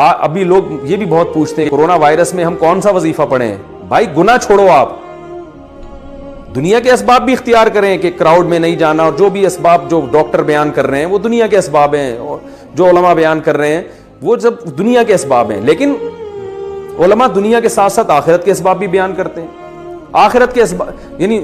ابھی لوگ یہ بھی بہت پوچھتے ہیں کورونا وائرس میں ہم کون سا وظیفہ پڑھیں. بھائی گناہ چھوڑو, آپ دنیا کے اسباب بھی اختیار کریں کہ کراؤڈ میں نہیں جانا, اور جو بھی اسباب جو ڈاکٹر بیان کر رہے ہیں وہ دنیا کے اسباب ہیں, اور جو علماء بیان کر رہے ہیں وہ سب دنیا کے اسباب ہیں. لیکن علماء دنیا کے ساتھ ساتھ آخرت کے اسباب بھی بیان کرتے ہیں. آخرت کے اسباب یعنی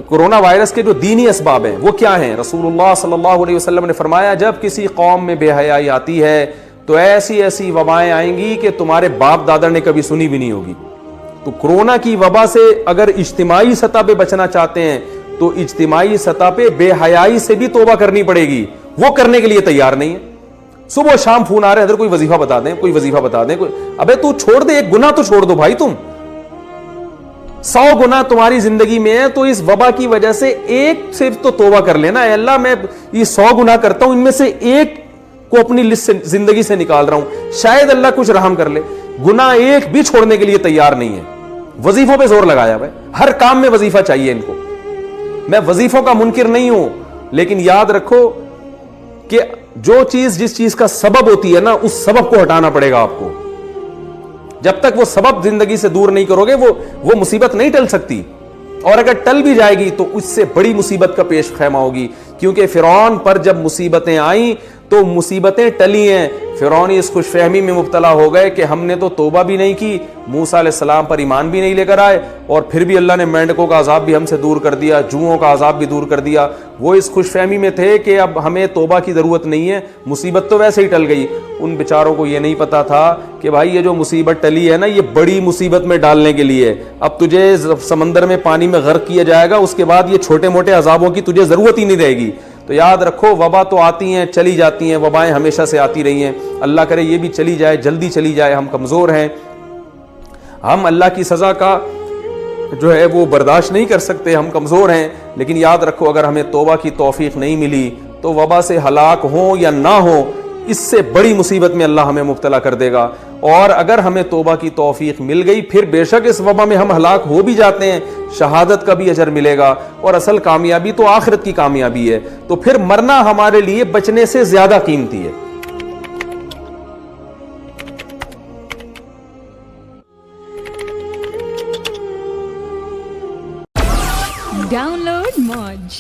کورونا وائرس کے جو دینی اسباب ہیں وہ کیا ہیں؟ رسول اللہ صلی اللہ علیہ وسلم نے فرمایا جب کسی قوم میں بے حیائی آتی ہے تو ایسی ایسی وبائیں آئیں گی کہ تمہارے باپ دادا نے کبھی سنی بھی نہیں ہوگی. تو کورونا کی وبا سے اگر اجتماعی سطح پہ بچنا چاہتے ہیں تو اجتماعی سطح پہ بے حیائی سے بھی توبہ کرنی پڑے گی. وہ کرنے کے لیے تیار نہیں ہے. صبح شام فون آ رہے ادھر کوئی وظیفہ بتا دیں, کوئی وظیفہ بتا دیں, ابے تو چھوڑ دے, ایک گناہ تو چھوڑ دو بھائی. تم 100 گناہ تمہاری زندگی میں ہے تو اس وبا کی وجہ سے ایک صرف تو توبہ کر لینا. اے اللہ میں یہ 100 گناہ کرتا ہوں, ان میں سے ایک کو اپنی لسٹ سے زندگی سے نکال رہا ہوں, شاید اللہ کچھ رحم کر لے. گناہ ایک بھی چھوڑنے کے لیے تیار نہیں ہے. وظیفوں پہ زور لگایا بھائی, ہر کام میں وظیفہ چاہیے ان کو. میں وظیفوں کا منکر نہیں ہوں, لیکن یاد رکھو کہ جو چیز جس چیز کا سبب ہوتی ہے نا, اس سبب کو ہٹانا پڑے گا آپ کو. جب تک وہ سبب زندگی سے دور نہیں کرو گے وہ مصیبت نہیں ٹل سکتی. اور اگر ٹل بھی جائے گی تو اس سے بڑی مصیبت کا پیش خیمہ ہوگی. کیونکہ فرعون پر جب مصیبتیں آئیں تو مصیبتیں ٹلی ہیں. فرعون اس خوش فہمی میں مبتلا ہو گئے کہ ہم نے تو توبہ بھی نہیں کی, موسیٰ علیہ السلام پر ایمان بھی نہیں لے کر آئے, اور پھر بھی اللہ نے مینڈکوں کا عذاب بھی ہم سے دور کر دیا, جوؤں کا عذاب بھی دور کر دیا. وہ اس خوش فہمی میں تھے کہ اب ہمیں توبہ کی ضرورت نہیں ہے, مصیبت تو ویسے ہی ٹل گئی. ان بیچاروں کو یہ نہیں پتا تھا کہ بھائی یہ جو مصیبت ٹلی ہے نا, یہ بڑی مصیبت میں ڈالنے کے لیے. اب تجھے سمندر میں پانی میں غرق کیا جائے گا, اس کے بعد یہ چھوٹے موٹے عذابوں کی تجھے ضرورت ہی نہیں رہے گی. تو یاد رکھو وبا تو آتی ہیں چلی جاتی ہیں, وبائیں ہمیشہ سے آتی رہی ہیں. اللہ کرے یہ بھی چلی جائے, جلدی چلی جائے. ہم کمزور ہیں, ہم اللہ کی سزا کا جو ہے وہ برداشت نہیں کر سکتے, ہم کمزور ہیں. لیکن یاد رکھو اگر ہمیں توبہ کی توفیق نہیں ملی تو وبا سے ہلاک ہوں یا نہ ہوں, اس سے بڑی مصیبت میں اللہ ہمیں مبتلا کر دے گا. اور اگر ہمیں توبہ کی توفیق مل گئی, پھر بے شک اس وبا میں ہم ہلاک ہو بھی جاتے ہیں, شہادت کا بھی اجر ملے گا. اور اصل کامیابی تو آخرت کی کامیابی ہے. تو پھر مرنا ہمارے لیے بچنے سے زیادہ قیمتی ہے. Download Moj.